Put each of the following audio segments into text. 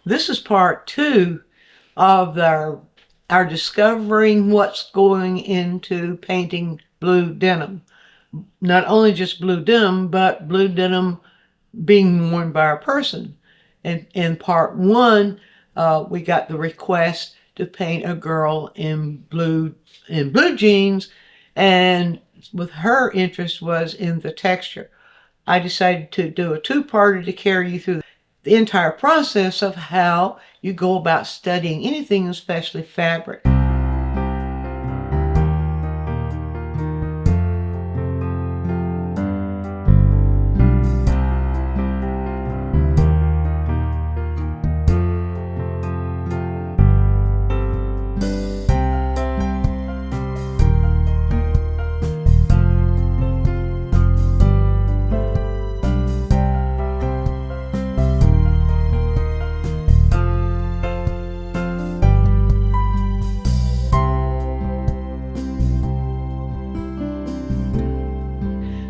This is part two of our discovering what's going into painting blue denim. Not only just blue denim, but blue denim being worn by a person. And in part one, we got the request to paint a girl in blue jeans, and with her interest was in the texture. I decided to do a two-parter to carry you through the entire process of how you go about studying anything, especially fabric.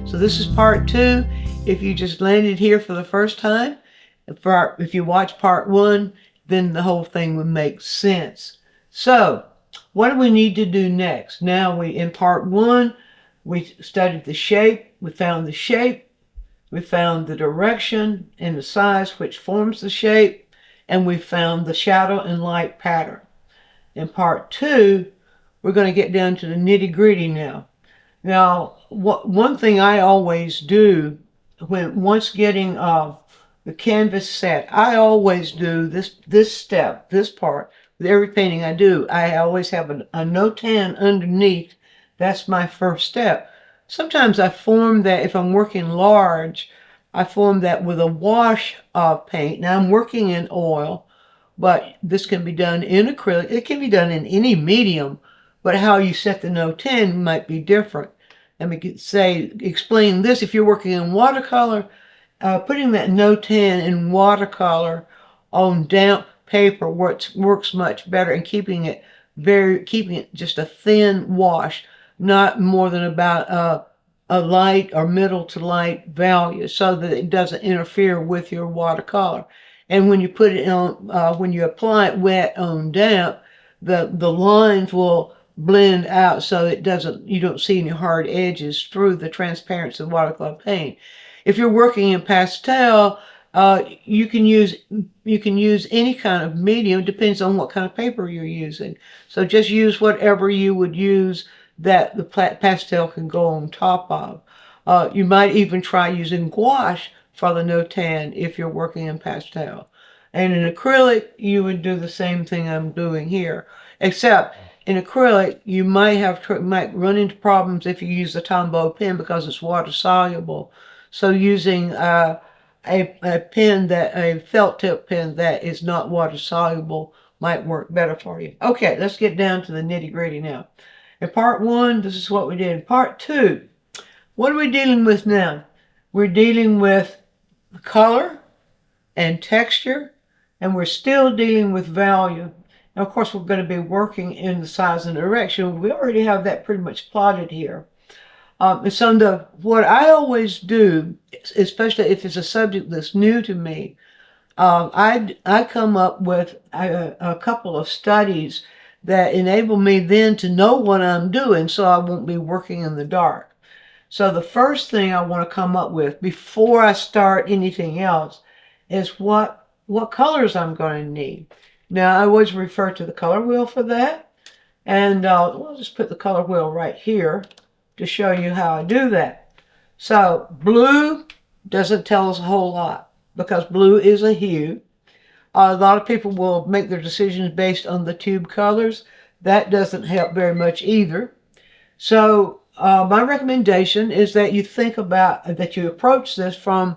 So this is part two. If you just landed here for the first time, if you watch part one, then the whole thing would make sense. So what do we need to do next? Now in part one, we studied the shape. We found the shape. We found the direction and the size which forms the shape. And we found the shadow and light pattern. In part two, we're going to get down to the nitty-gritty now. Now, one thing I always do once getting the canvas set, I always do this step, this part, with every painting I do. I always have a no-tan underneath. That's my first step. Sometimes I form that, if I'm working large, I form that with a wash of paint. Now I'm working in oil, but this can be done in acrylic. It can be done in any medium, but how you set the no-tan might be different. Let me explain this. If you're working in watercolor, putting that no-tan in watercolor on damp paper works much better, and keeping it just a thin wash, not more than about a light or middle to light value, so that it doesn't interfere with your watercolor. And when you put it on, when you apply it wet on damp, the lines will blend out, so you don't see any hard edges through the transparency of watercolor paint. If you're working in pastel, you can use any kind of medium. It depends on what kind of paper you're using. So just use whatever you would use that the pastel can go on top of. You might even try using gouache for the no-tan if you're working in pastel. And in acrylic, you would do the same thing I'm doing here, except in acrylic, you might run into problems if you use a Tombow pen because it's water soluble. So using a felt tip pen that is not water soluble might work better for you. Okay, let's get down to the nitty gritty now. In part one, this is what we did. In part two, what are we dealing with now? We're dealing with color and texture, and we're still dealing with value. Now, of course, we're going to be working in the size and direction. We already have that pretty much plotted here. What I always do, especially if it's a subject that's new to me, I come up with a couple of studies that enable me then to know what I'm doing, so I won't be working in the dark. So the first thing I want to come up with before I start anything else is what colors I'm going to need. Now, I always refer to the color wheel for that. And we'll just put the color wheel right here to show you how I do that. So blue doesn't tell us a whole lot because blue is a hue. A lot of people will make their decisions based on the tube colors. That doesn't help very much either. So my recommendation is that you approach this from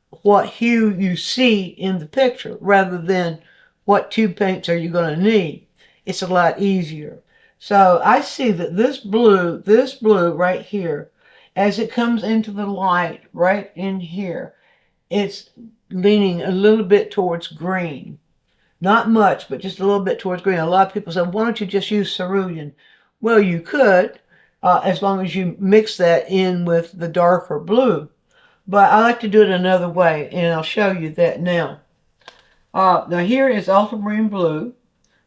what hue you see in the picture rather than what tube paints are you going to need. It's a lot easier. So I see that this blue right here, as it comes into the light right in here, it's leaning a little bit towards green. Not much, but just a little bit towards green. A lot of people say, why don't you just use cerulean? Well, you could, as long as you mix that in with the darker blue. But I like to do it another way, and I'll show you that now. Now here is ultramarine blue.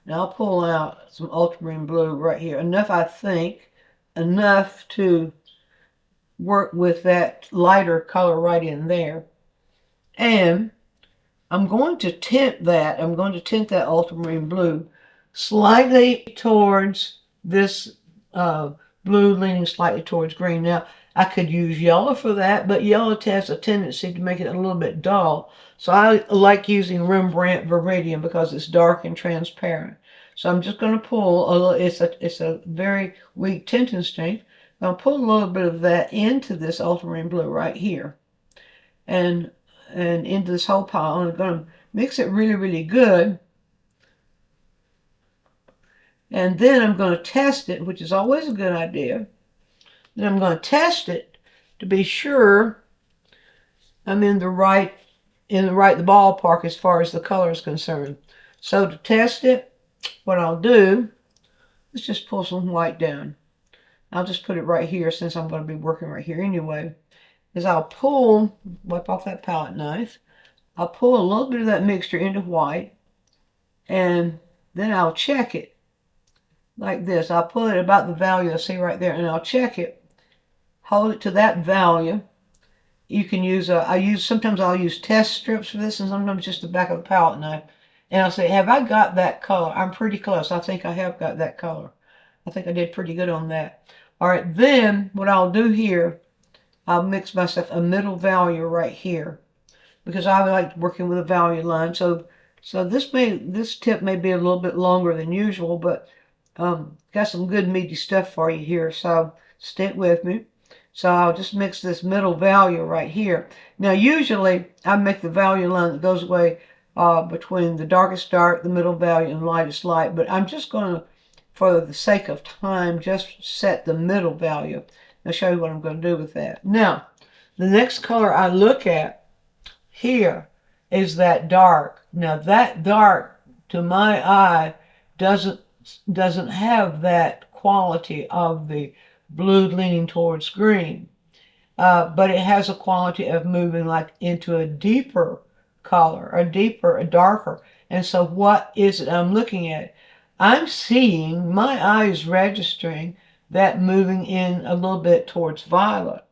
Now I'll pull out some ultramarine blue right here. Enough, I think, enough to work with that lighter color right in there. And I'm going to tint that. I'm going to tint that ultramarine blue slightly towards this blue, leaning slightly towards green. Now, I could use yellow for that, but yellow has a tendency to make it a little bit dull. So I like using Rembrandt Viridian because it's dark and transparent. So I'm just going to pull a little, it's a very weak tinting strength. I'll pull a little bit of that into this ultramarine blue right here. And into this whole pile. I'm going to mix it really, really good. And then I'm going to test it, which is always a good idea. Then I'm going to test it to be sure I'm in the right ballpark as far as the color is concerned. So to test it, what I'll do is just pull some white down. I'll just put it right here since I'm going to be working right here anyway. Is I'll pull, wipe off that palette knife. I'll pull a little bit of that mixture into white, and then I'll check it like this. I'll pull it about the value I see right there, and I'll check it. Hold it to that value. You can use sometimes I'll use test strips for this, and sometimes just the back of the palette knife. And I'll say, have I got that color? I'm pretty close. I think I have got that color. I think I did pretty good on that. All right, then what I'll do here, I'll mix myself a middle value right here, because I like working with a value line. So this tip may be a little bit longer than usual, but got some good meaty stuff for you here. So stick with me. So I'll just mix this middle value right here. Now usually I make the value line that goes away between the darkest dark, the middle value, and lightest light. But I'm just going to, for the sake of time, just set the middle value. I'll show you what I'm going to do with that. Now, the next color I look at here is that dark. Now that dark, to my eye, doesn't have that quality of the blue leaning towards green, but it has a quality of moving like into a deeper color, a darker. And so what is it I'm looking at? I'm seeing, my eyes registering that moving in a little bit towards violet.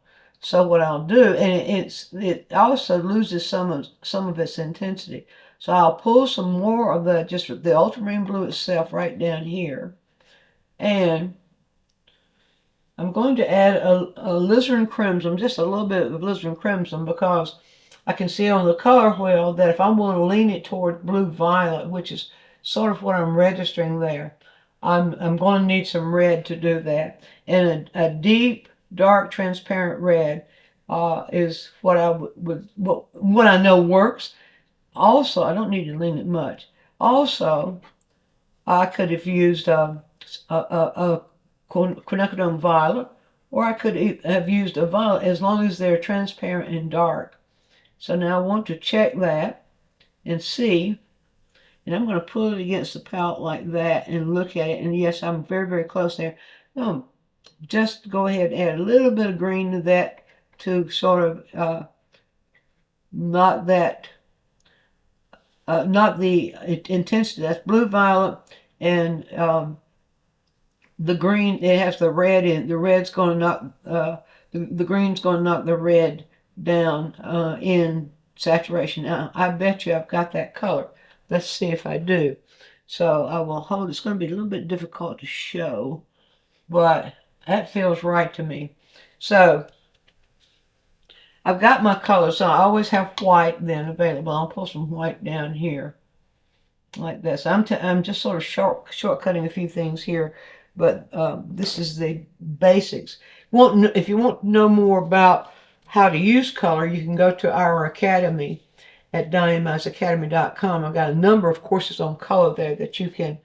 So what I'll do, and it also loses some of its intensity. So I'll pull some more of the ultramarine blue itself right down here, and I'm going to add a alizarin crimson, just a little bit of alizarin crimson, because I can see on the color wheel that if I'm going to lean it toward blue violet, which is sort of what I'm registering there, I'm going to need some red to do that. And a deep, dark, transparent red is what what I know works. Also, I don't need to lean it much. Also, I could have used a quinacridone violet, or I could have used a violet, as long as they're transparent and dark. So now I want to check that and see, and I'm going to pull it against the palette like that and look at it, and yes, I'm very, very close there. Just go ahead and add a little bit of green to that to sort of not the intensity. That's blue violet, and the green, it has the red in. The red's going to knock the green's going to knock the red down in saturation. Now I bet you I've got that color. Let's see if I do. So I will hold. It's going to be a little bit difficult to show, but that feels right to me. So I've got my color, so I always have white then available. I'll pull some white down here like this. I'm just sort of shortcutting a few things here, but this is the basics. If you want to know more about how to use color, you can go to our academy at DianneMizeAcademy.com. I've got a number of courses on color there that you can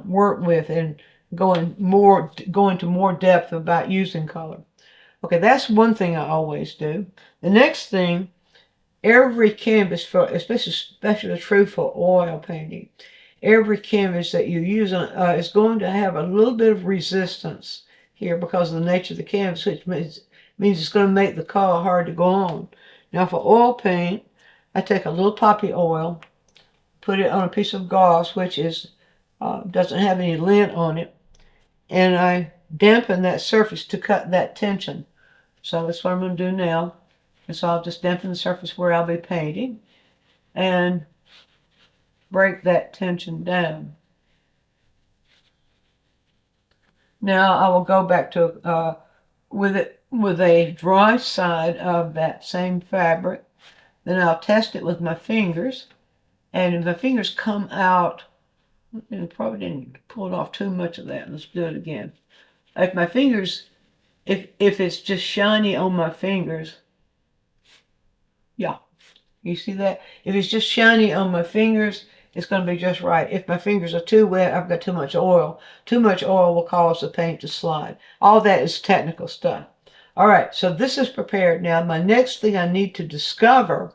work with and go into more depth about using color. Okay, that's one thing I always do. The next thing, every canvas, especially true for oil painting, every canvas that you use is going to have a little bit of resistance here because of the nature of the canvas, which means it's going to make the color hard to go on. Now for oil paint, I take a little poppy oil, put it on a piece of gauze, which is doesn't have any lint on it, and I dampen that surface to cut that tension. So that's what I'm going to do now. And so I'll just dampen the surface where I'll be painting and break that tension down. Now I will go back to with a dry side of that same fabric. Then I'll test it with my fingers, and if my fingers come out, and probably didn't pull off too much of that. Let's do it again. If my fingers, if it's just shiny on my fingers, yeah, you see that? If it's just shiny on my fingers, it's going to be just right. If my fingers are too wet, I've got too much oil. Too much oil will cause the paint to slide. All that is technical stuff. All right, so this is prepared now. My next thing I need to discover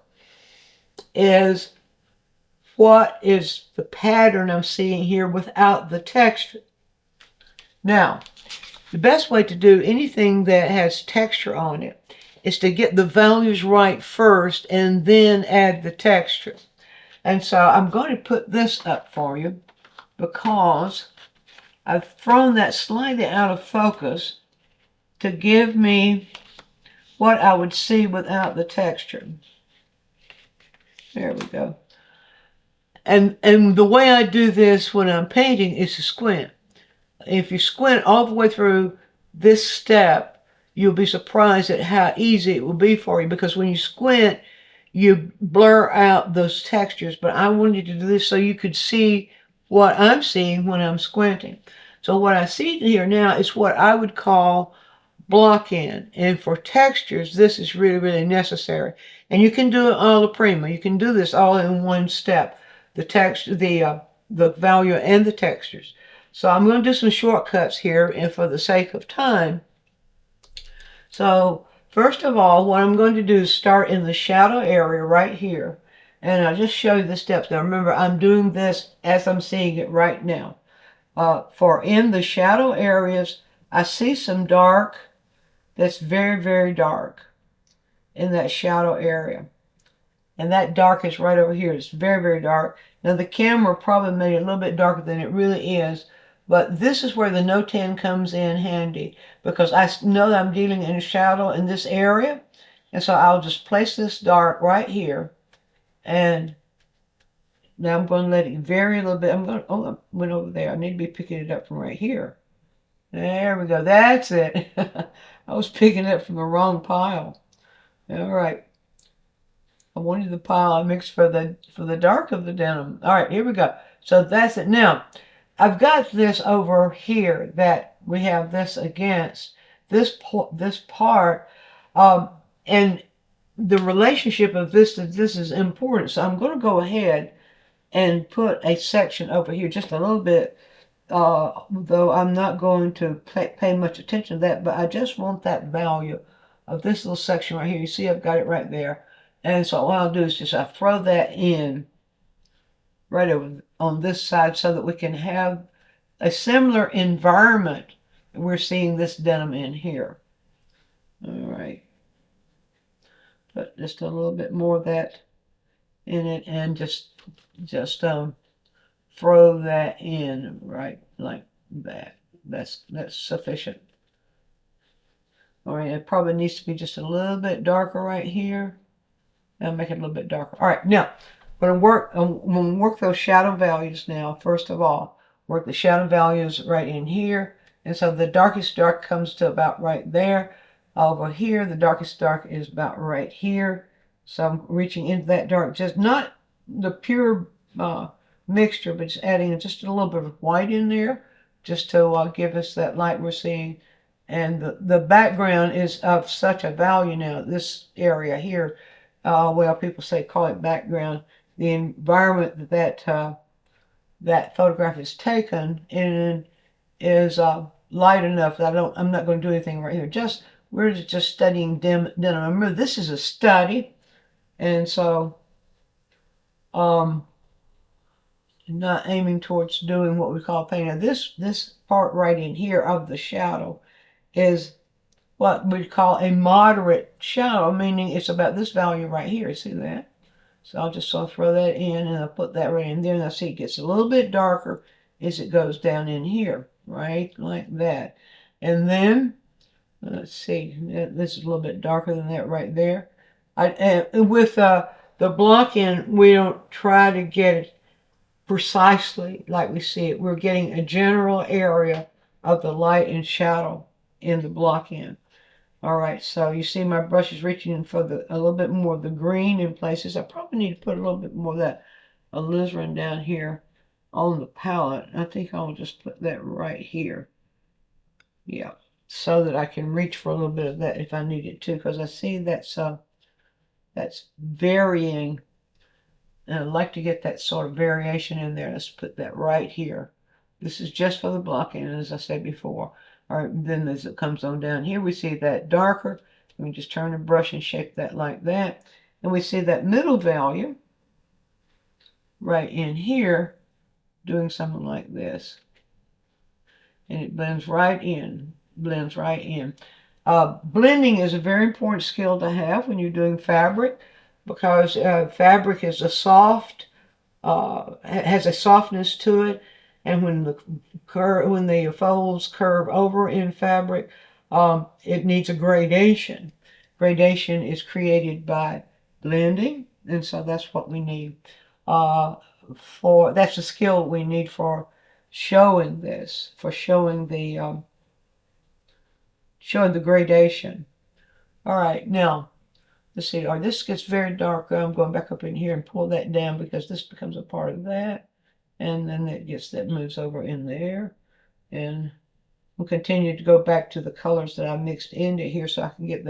is what is the pattern I'm seeing here without the texture. Now, the best way to do anything that has texture on it is to get the values right first and then add the texture. And so I'm going to put this up for you because I've thrown that slightly out of focus to give me what I would see without the texture. There we go. And the way I do this when I'm painting is to squint. If you squint all the way through this step, you'll be surprised at how easy it will be for you, because when you squint, you blur out those textures. But I wanted to do this so you could see what I'm seeing when I'm squinting. So what I see here now is what I would call block in. And for textures, this is really, really necessary. And you can do it alla prima. You can do this all in one step. The text, the value and the textures. So I'm going to do some shortcuts here, and for the sake of time. So first of all, what I'm going to do is start in the shadow area right here. And I'll just show you the steps. Now remember, I'm doing this as I'm seeing it right now. For in the shadow areas, I see some dark that's very, very dark in that shadow area. And that dark is right over here. It's very, very dark. Now the camera probably made it a little bit darker than it really is, but this is where the no tan comes in handy, because I know that I'm dealing in shadow in this area. And so I'll just place this dark right here. And now I'm going to let it vary a little bit. Oh, I went over there. I need to be picking it up from right here. There we go. That's it. I was picking it up from the wrong pile. All right. I wanted the pile I mixed for the dark of the denim. All right, here we go. So that's it. Now, I've got this over here that we have this against this part, and the relationship of this to this is important. So I'm going to go ahead and put a section over here, just a little bit, though I'm not going to pay much attention to that, but I just want that value of this little section right here. You see I've got it right there. And so what I'll do is just I'll throw that in right over on this side so that we can have a similar environment we're seeing this denim in here. All right. Put just a little bit more of that in it, and just throw that in right like that. That's sufficient. All right, it probably needs to be just a little bit darker right here. I'll make it a little bit darker. All right, now I'm going to work those shadow values now. First of all, work the shadow values right in here. And so the darkest dark comes to about right there. Over here, the darkest dark is about right here. So I'm reaching into that dark, just not the pure mixture, but just adding just a little bit of white in there, just to give us that light we're seeing. And the background is of such a value now, this area here. Well, people say call it background. The environment that that photograph is taken in is light enough that I'm not going to do anything right here. We're just studying denim. Remember, this is a study, and so not aiming towards doing what we call painting. Now, this part right in here of the shadow is what we call a moderate shadow, meaning it's about this value right here. See that? So I'll just sort of throw that in, and I'll put that right in there, and I'll see it gets a little bit darker as it goes down in here, right, like that. And then, let's see, this is a little bit darker than that right there. With the block in, we don't try to get it precisely like we see it. We're getting a general area of the light and shadow in the block in. All right, so you see my brush is reaching in for a little bit more of the green in places. I probably need to put a little bit more of that alizarin down here on the palette. I think I'll just put that right here. Yeah, so that I can reach for a little bit of that if I need it to, because I see that's varying, and I'd like to get that sort of variation in there. Let's put that right here. This is just for the blocking, as I said before. All right, then as it comes on down here, we see that darker. We just turn the brush and shape that like that. And we see that middle value right in here doing something like this. And it blends right in, blends right in. Blending is a very important skill to have when you're doing fabric, because fabric is a soft, has a softness to it, and when the folds curve over in fabric, it needs a gradation. Gradation is created by blending, and so that's what we need. That's the skill we need for showing this, for showing the gradation. All right, now let's see. Or this gets very dark. I'm going back up in here and pull that down because this becomes a part of that, and then that moves over in there, and we'll continue to go back to the colors that I mixed into here so I can get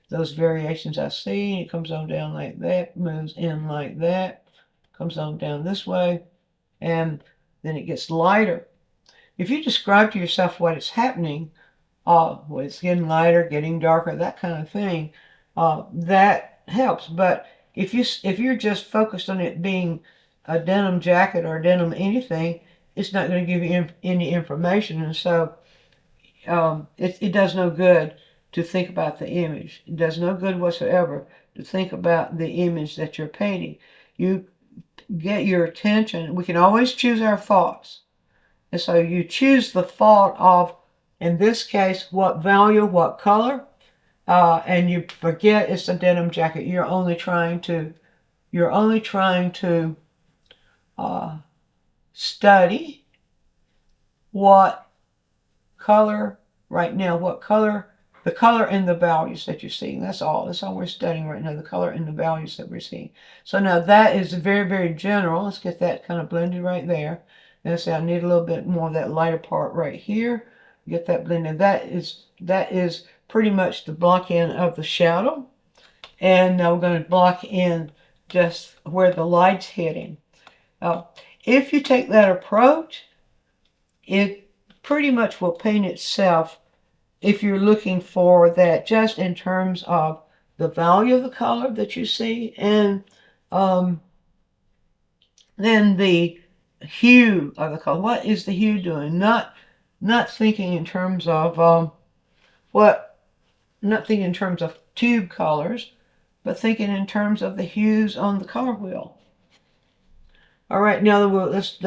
those variations I see. It comes on down like that, moves in like that, comes on down this way, and then it gets lighter. If you describe to yourself what is happening, well, it's getting lighter, getting darker, that kind of thing, that helps. But if you're just focused on it being a denim jacket or a denim anything, it's not going to give you any information, and so it does no good to think about the image. It does no good whatsoever to think about the image that you're painting. You get your attention. We can always choose our thoughts. And so you choose the thought of, in this case, what value, what color, and you forget it's a denim jacket. You're only trying to study what color right now, the color and the values that you're seeing. That's all we're studying right now, the color and the values that we're seeing. So now that is very, very general. Let's get that kind of blended right there. And say I need a little bit more of that lighter part right here. Get that blended. That is pretty much the block in of the shadow. And now we're going to block in just where the light's hitting. If you take that approach, it pretty much will paint itself if you're looking for that just in terms of the value of the color that you see, and then the hue of the color. What is the hue doing? Not thinking in terms of not thinking in terms of tube colors, but thinking in terms of the hues on the color wheel. All right, now let's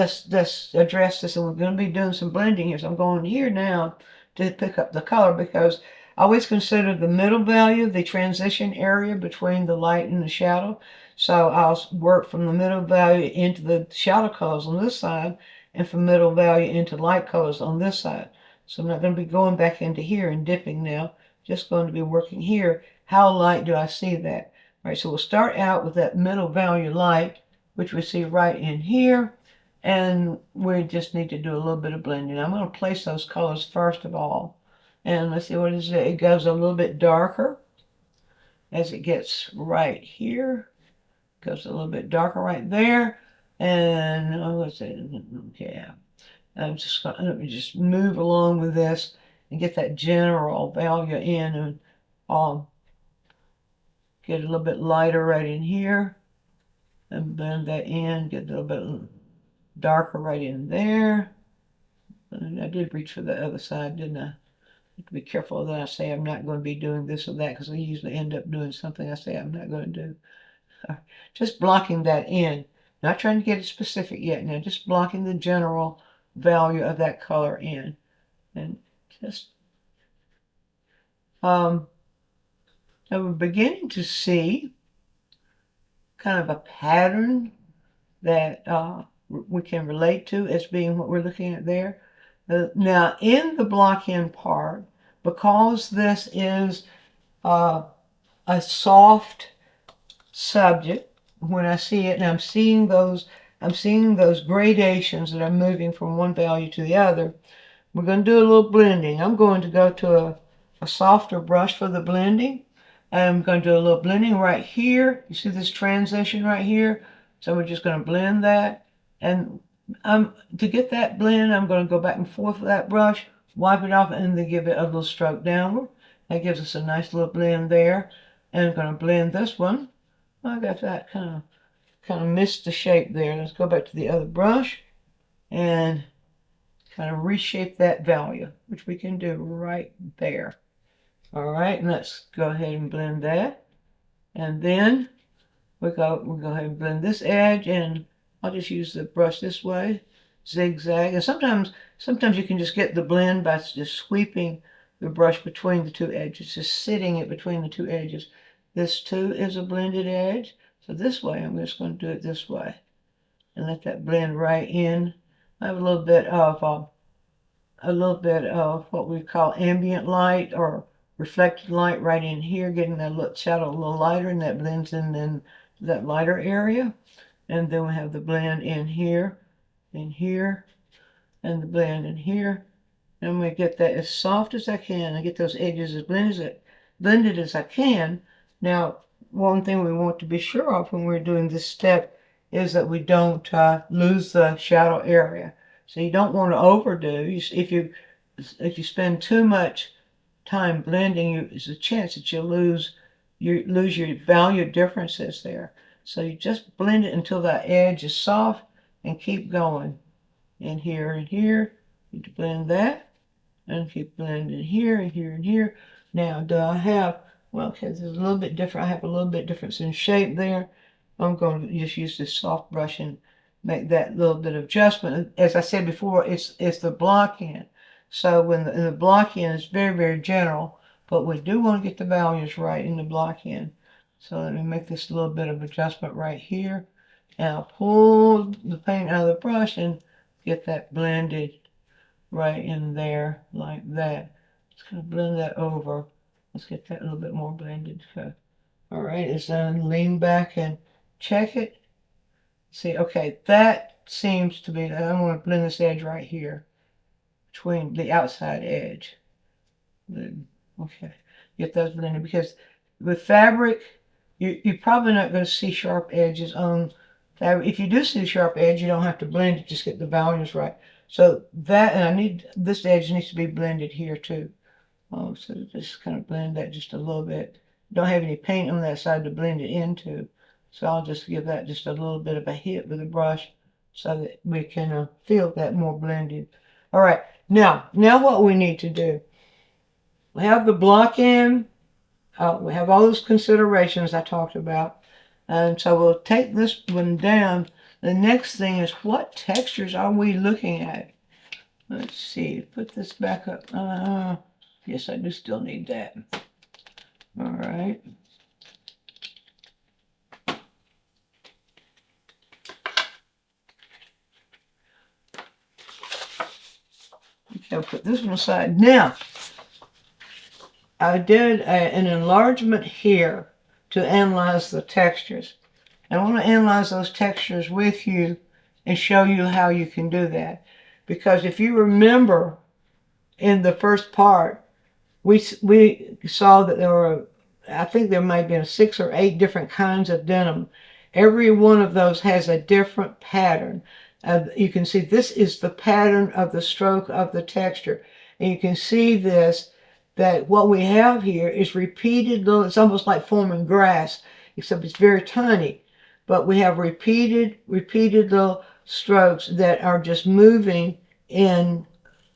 address this, and we're going to be doing some blending here. So I'm going here now to pick up the color, because I always consider the middle value the transition area between the light and the shadow. So I'll work from the middle value into the shadow colors on this side, and from middle value into light colors on this side. So I'm not going to be going back into here and dipping now. Just going to be working here. How light do I see that? All right, so we'll start out with that middle value light, which we see right in here, and we just need to do a little bit of blending. I'm going to place those colors first of all, and let's see what is it. It goes a little bit darker as it gets right here. Goes a little bit darker right there, and let's see. Okay, I'm just going to just move along with this and get that general value in, and get a little bit lighter right in here. And blend that in, get a little bit darker right in there. And I did reach for the other side, didn't I? I have to be careful that I say I'm not going to be doing this or that, because I usually end up doing something I say I'm not going to do. Just blocking that in. Not trying to get it specific yet. Now just blocking the general value of that color in. And just, now we're beginning to see kind of a pattern that we can relate to as being what we're looking at there. Now in the block in part, because this is a soft subject, when I see it, and I'm seeing those gradations that are moving from one value to the other, we're going to do a little blending. I'm going to go to a softer brush for the blending. I'm going to do a little blending right here. You see this transition right here? So we're just going to blend that. And to get that blend, I'm going to go back and forth with that brush, wipe it off, and then give it a little stroke downward. That gives us a nice little blend there. And I'm going to blend this one. I got that kind of missed the shape there. Let's go back to the other brush and kind of reshape that value, which we can do right there. All right, and let's go ahead and blend that. And then we'll go ahead and blend this edge, and I'll just use the brush this way, zigzag. And sometimes you can just get the blend by just sweeping the brush between the two edges, just sitting it between the two edges. This too is a blended edge. So this way, I'm just going to do it this way and let that blend right in. I have a little bit of what we call ambient light or reflected light right in here, getting that shadow a little lighter, and that blends in then that lighter area. And then we have the blend in here, and the blend in here. And I'm going to get that as soft as I can. I get those edges as blended as I can. Now, one thing we want to be sure of when we're doing this step is that we don't lose the shadow area. So you don't want to overdo. If you spend too much time blending, there's a chance that you lose your value differences there. So you just blend it until that edge is soft and keep going. And here, you blend that and keep blending here and here and here. Now, do I have, well, okay, there's a little bit different. I have a little bit difference in shape there. I'm going to just use this soft brush and make that little bit of adjustment. As I said before, it's the block in. So when the block in is very, very general, but we do want to get the values right in the block in. So let me make this little bit of adjustment right here. And I'll pull the paint out of the brush and get that blended right in there like that. Just going to blend that over. Let's get that a little bit more blended. So, all right, it's done. Lean back and check it. See, okay, that seems to be, I'm going to blend this edge right here between the outside edge. Okay, get those blended, because with fabric, you're probably not going to see sharp edges on fabric. If you do see the sharp edge, you don't have to blend it, just get the values right. So that, and this edge needs to be blended here too. So just kind of blend that just a little bit. Don't have any paint on that side to blend it into. So I'll just give that just a little bit of a hit with the brush so that we can feel that more blended. All right, now what we need to do. We have the block in. We have all those considerations I talked about. And so we'll take this one down. The next thing is, what textures are we looking at? Let's see, put this back up. Yes, I do still need that. All right. Okay, I'll put this one aside. Now, I did an enlargement here to analyze the textures. I want to analyze those textures with you and show you how you can do that. Because if you remember in the first part, we saw that there were, I think there might have been 6 or 8 different kinds of denim. Every one of those has a different pattern. You can see this is the pattern of the stroke of the texture. And you can see this, that what we have here is repeated little, it's almost like forming grass, except it's very tiny. But we have repeated little strokes that are just moving in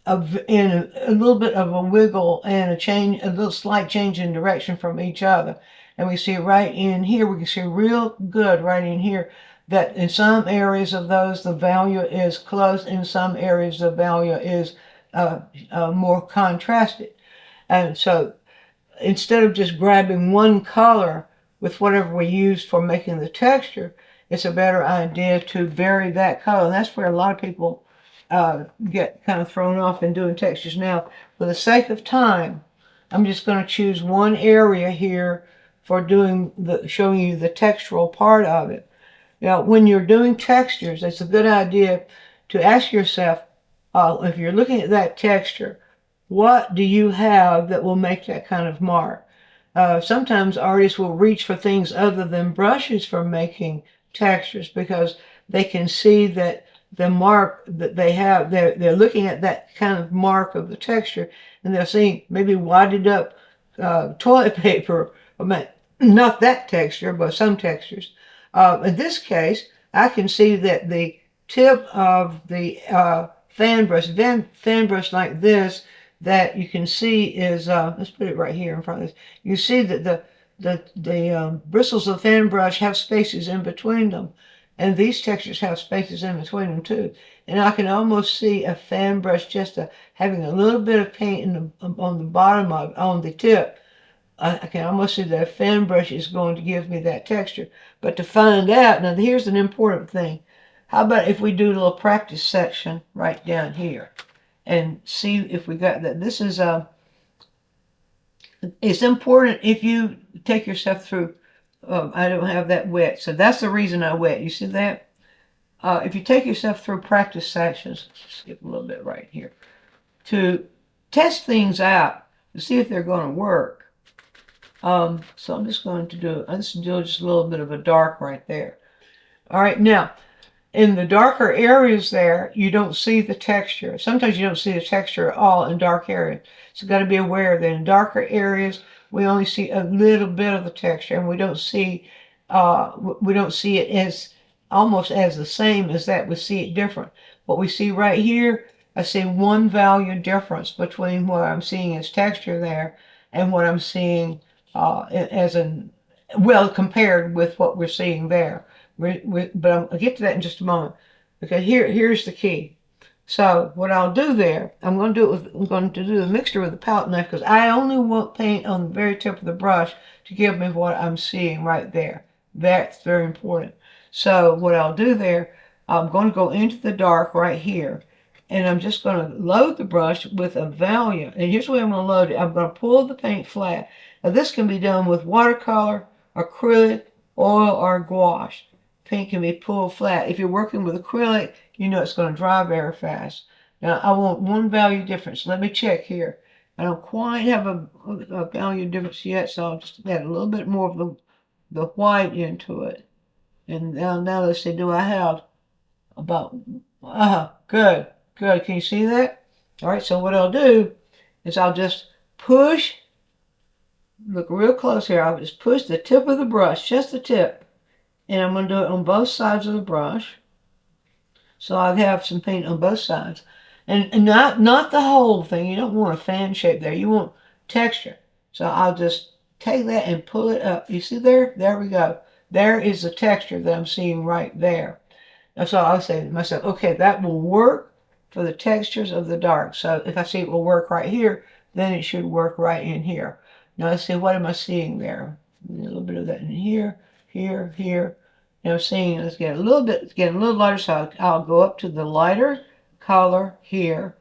a little bit of a wiggle and a little slight change in direction from each other. And we see right in here, we can see real good right in here that in some areas of those the value is close, in some areas the value is more contrasted. And so instead of just grabbing one color with whatever we use for making the texture, it's a better idea to vary that color. And that's where a lot of people get kind of thrown off in doing textures. Now, for the sake of time, I'm just going to choose one area here for showing you the textural part of it. Now, when you're doing textures, it's a good idea to ask yourself, if you're looking at that texture, what do you have that will make that kind of mark? Sometimes artists will reach for things other than brushes for making textures because they can see that the mark that they have, they're looking at that kind of mark of the texture, and they're seeing maybe wadded up toilet paper. I mean, not that texture, but some textures. In this case, I can see that the tip of the fan brush like this, that you can see is, let's put it right here in front of this. You see that the bristles of the fan brush have spaces in between them. And these textures have spaces in between them too. And I can almost see a fan brush just having a little bit of paint on the bottom of, on the tip. I can almost see that a fan brush is going to give me that texture. But to find out, now here's an important thing. How about if we do a little practice section right down here and see if we got that. This is it's important if you take yourself through, I don't have that wet, so that's the reason I wet. You see that? If you take yourself through practice sections, skip a little bit right here, to test things out to see if they're going to work. So I'm just going to do just a little bit of a dark right there. All right, now in the darker areas there, you don't see the texture. Sometimes you don't see the texture at all in dark areas. So you've got to be aware that in darker areas, we only see a little bit of the texture, and we don't see it as almost as the same as that. We see it different. What we see right here, I see one value difference between what I'm seeing as texture there and what I'm seeing compared with what we're seeing there. But I'll get to that in just a moment. Okay, here's the key. So what I'll do there, I'm going to do the mixture with the palette knife because I only want paint on the very tip of the brush to give me what I'm seeing right there. That's very important. So what I'll do there, I'm going to go into the dark right here, and I'm just going to load the brush with a value. And here's the way I'm going to load it. I'm going to pull the paint flat. Now this can be done with watercolor, acrylic, oil, or gouache. Paint can be pulled flat. If you're working with acrylic, you know it's going to dry very fast. Now I want one value difference. Let me check here. I don't quite have a value difference yet, so I'll just add a little bit more of the white into it. And now let's see, do I have about, good. Can you see that? All right, so what I'll do is I'll just push, look real close here, I'll just push the tip of the brush, just the tip, and I'm going to do it on both sides of the brush. So I have some paint on both sides. And not the whole thing. You don't want a fan shape there. You want texture. So I'll just take that and pull it up. You see there? There we go. There is the texture that I'm seeing right there. And so I'll say to myself, okay, that will work for the textures of the dark. So if I see it will work right here, then it should work right in here. Now let's see, what am I seeing there? A little bit of that in here. Here. Now I'm seeing it's getting a little lighter, so I'll go up to the lighter color here.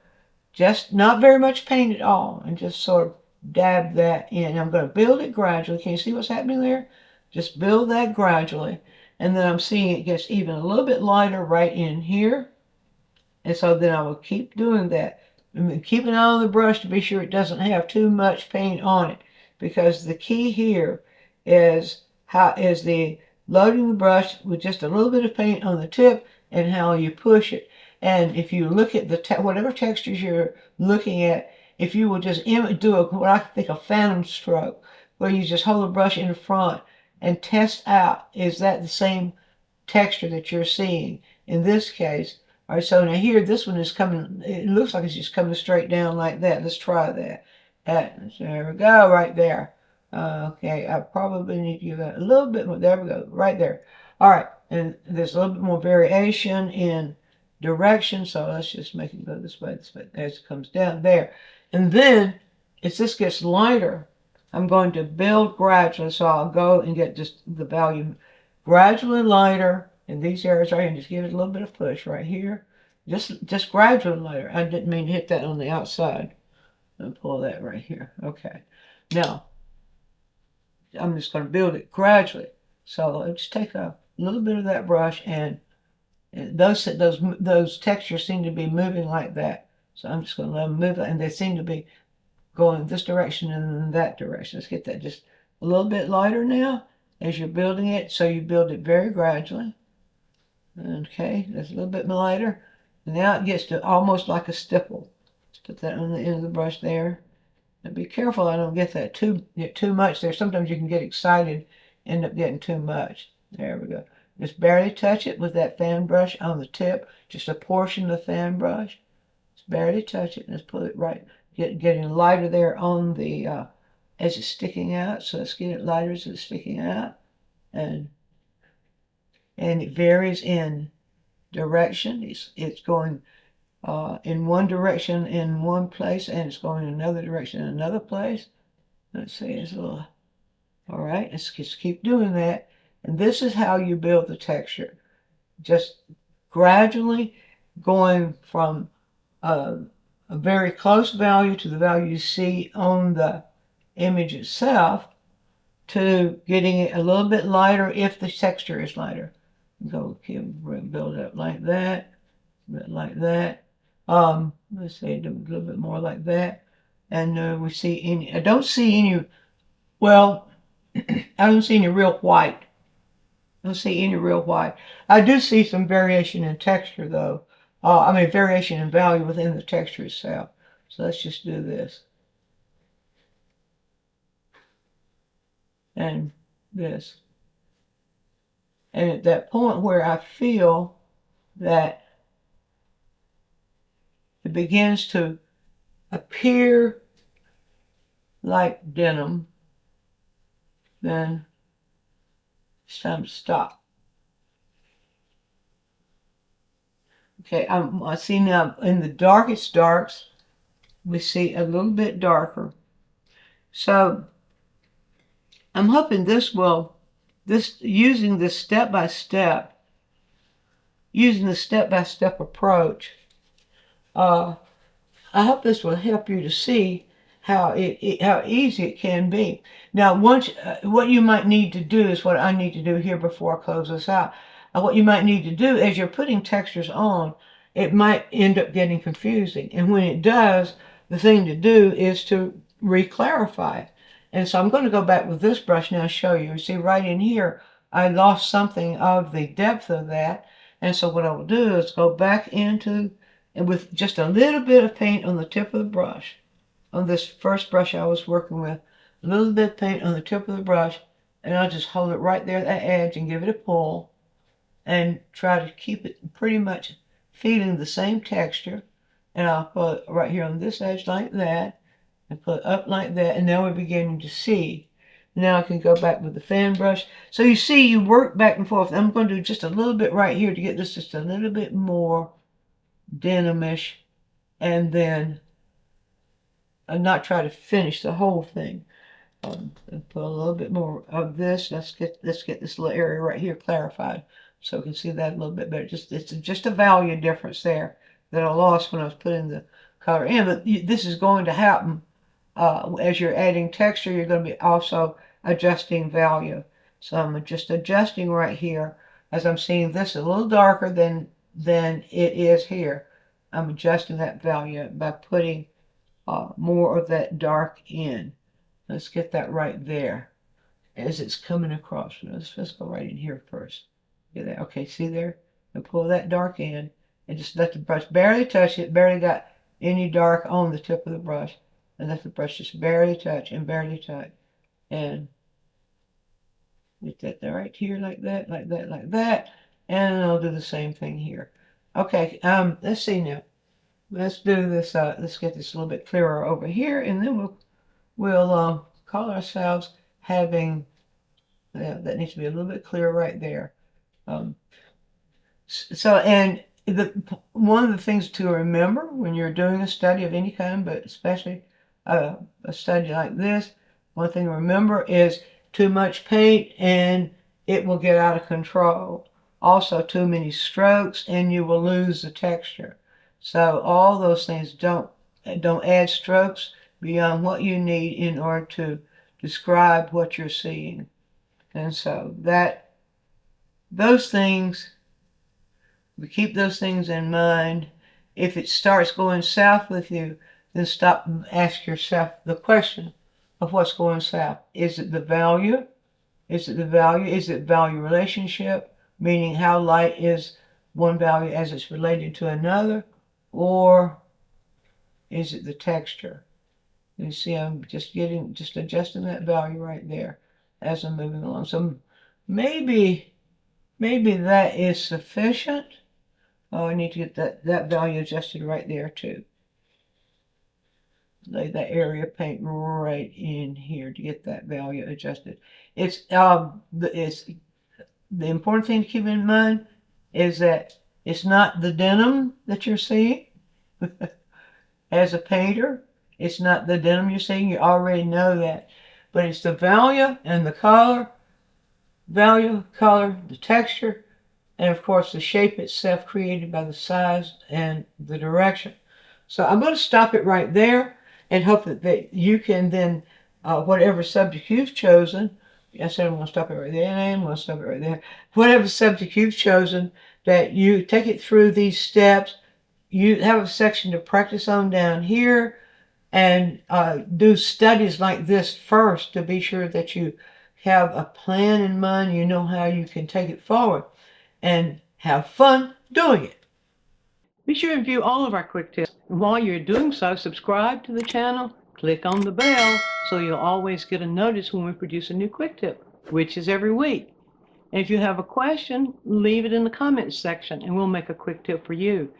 Just not very much paint at all, and just sort of dab that in. I'm going to build it gradually. Can you see what's happening there? Just build that gradually. And then I'm seeing it gets even a little bit lighter right in here. And so then I will keep doing that. Keep an eye on the brush to be sure it doesn't have too much paint on it. Because the key here is the loading the brush with just a little bit of paint on the tip and how you push it. And if you look at whatever textures you're looking at, if you will just do what I think a phantom stroke, where you just hold the brush in front and test out, is that the same texture that you're seeing in this case? All right, so now here, this one is coming, it looks like it's just coming straight down like that. Let's try that. There we go, right there. Okay, I probably need to give that a little bit more. There we go, right there. All right, and there's a little bit more variation in direction, so let's just make it go this way, as it comes down there. And then, as this gets lighter, I'm going to build gradually, so I'll go and get just the value gradually lighter in these areas right here, and just give it a little bit of push right here. Just gradually lighter. I didn't mean to hit that on the outside. And pull that right here. Okay. Now, I'm just going to build it gradually. So let's take a little bit of that brush, and those textures seem to be moving like that. So I'm just going to let them move, and they seem to be going this direction and in that direction. Let's get that just a little bit lighter now as you're building it. So you build it very gradually. Okay, that's a little bit lighter. And now it gets to almost like a stipple. Let's put that on the end of the brush there. And be careful I don't get that too much there. Sometimes you can get excited, end up getting too much. There we go. Just barely touch it with that fan brush on the tip. Just a portion of the fan brush. Just barely touch it and just put it right. Getting lighter there on the as it's sticking out. So let's get it lighter as it's sticking out. And it varies in direction. It's going in one direction in one place, and it's going in another direction in another place. Let's see, it's a little, all right, let's just keep doing that. And this is how you build the texture. Just gradually going from a very close value to the value you see on the image itself to getting it a little bit lighter if the texture is lighter. Go build it up like that, a bit like that. Let's say a little bit more like that. And we see any, I don't see any, well, I don't see any real white. I don't see any real white. I do see some variation in texture though. I mean variation in value within the texture itself. So let's just do this. And this. And at that point where I feel that it begins to appear like denim, then it's time to stop. Okay, I see now in the darkest darks, we see a little bit darker. So I'm hoping using this step-by-step approach, I hope this will help you to see how easy it can be. Now, what you might need to do is what I need to do here before I close this out. What you might need to do as you're putting textures on, it might end up getting confusing. And when it does, the thing to do is to re-clarify it. And so I'm going to go back with this brush now and show you. See, right in here, I lost something of the depth of that. And so what I will do is go back into, and with just a little bit of paint on the tip of the brush, on this first brush I was working with, a little bit of paint on the tip of the brush, and I'll just hold it right there at that edge and give it a pull, and try to keep it pretty much feeling the same texture. And I'll put it right here on this edge like that, and put it up like that, and now we're beginning to see. Now I can go back with the fan brush. So you see, you work back and forth. I'm going to do just a little bit right here to get this just a little bit more denimish, and then not try to finish the whole thing. And put a little bit more of this. Let's get this little area right here clarified, so we can see that a little bit better. It's just a value difference there that I lost when I was putting the color in. But this is going to happen as you're adding texture. You're going to be also adjusting value. So I'm just adjusting right here as I'm seeing this a little darker than it is here. I'm adjusting that value by putting more of that dark in. Let's get that right there as it's coming across. Let's go right in here first. Get that? Okay, see there? And pull that dark in and just let the brush barely touch it. Barely got any dark on the tip of the brush. And let the brush just barely touch and barely touch. And get that right here like that, like that, like that. And I'll do the same thing here. Okay, let's see now. Let's do this, let's get this a little bit clearer over here, and then we'll call ourselves having, that needs to be a little bit clearer right there. So, and one of the things to remember when you're doing a study of any kind, but especially a study like this, one thing to remember is too much paint and it will get out of control. Also, too many strokes and you will lose the texture. So all those things, don't add strokes beyond what you need in order to describe what you're seeing. And so those things, we keep those things in mind. If it starts going south with you, then stop and ask yourself the question of what's going south. Is it the value? Is it the value? Is it value relationship? Meaning how light is one value as it's related to another? Or is it the texture? You see, I'm just adjusting that value right there as I'm moving along. So maybe that is sufficient. Oh, I need to get that value adjusted right there too. Lay that area paint right in here to get that value adjusted. It's the important thing to keep in mind is that it's not the denim that you're seeing. As a painter, it's not the denim you're seeing. You already know that, but it's the value and the color, the texture, and of course the shape itself created by the size and the direction. So I'm going to stop it right there and hope that you can then, whatever subject you've chosen, I said I'm going to stop it right there, and I'm going to stop it right there. Whatever subject you've chosen, that you take it through these steps. You have a section to practice on down here, and do studies like this first to be sure that you have a plan in mind. You know how you can take it forward and have fun doing it. Be sure to view all of our quick tips. And while you're doing so, subscribe to the channel, click on the bell so you'll always get a notice when we produce a new quick tip, which is every week. And if you have a question, leave it in the comments section and we'll make a quick tip for you.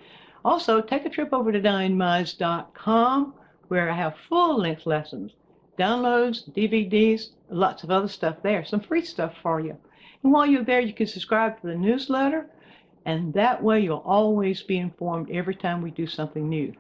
Also, take a trip over to DianneMize.com where I have full-length lessons, downloads, DVDs, lots of other stuff there, some free stuff for you. And while you're there, you can subscribe to the newsletter, and that way you'll always be informed every time we do something new.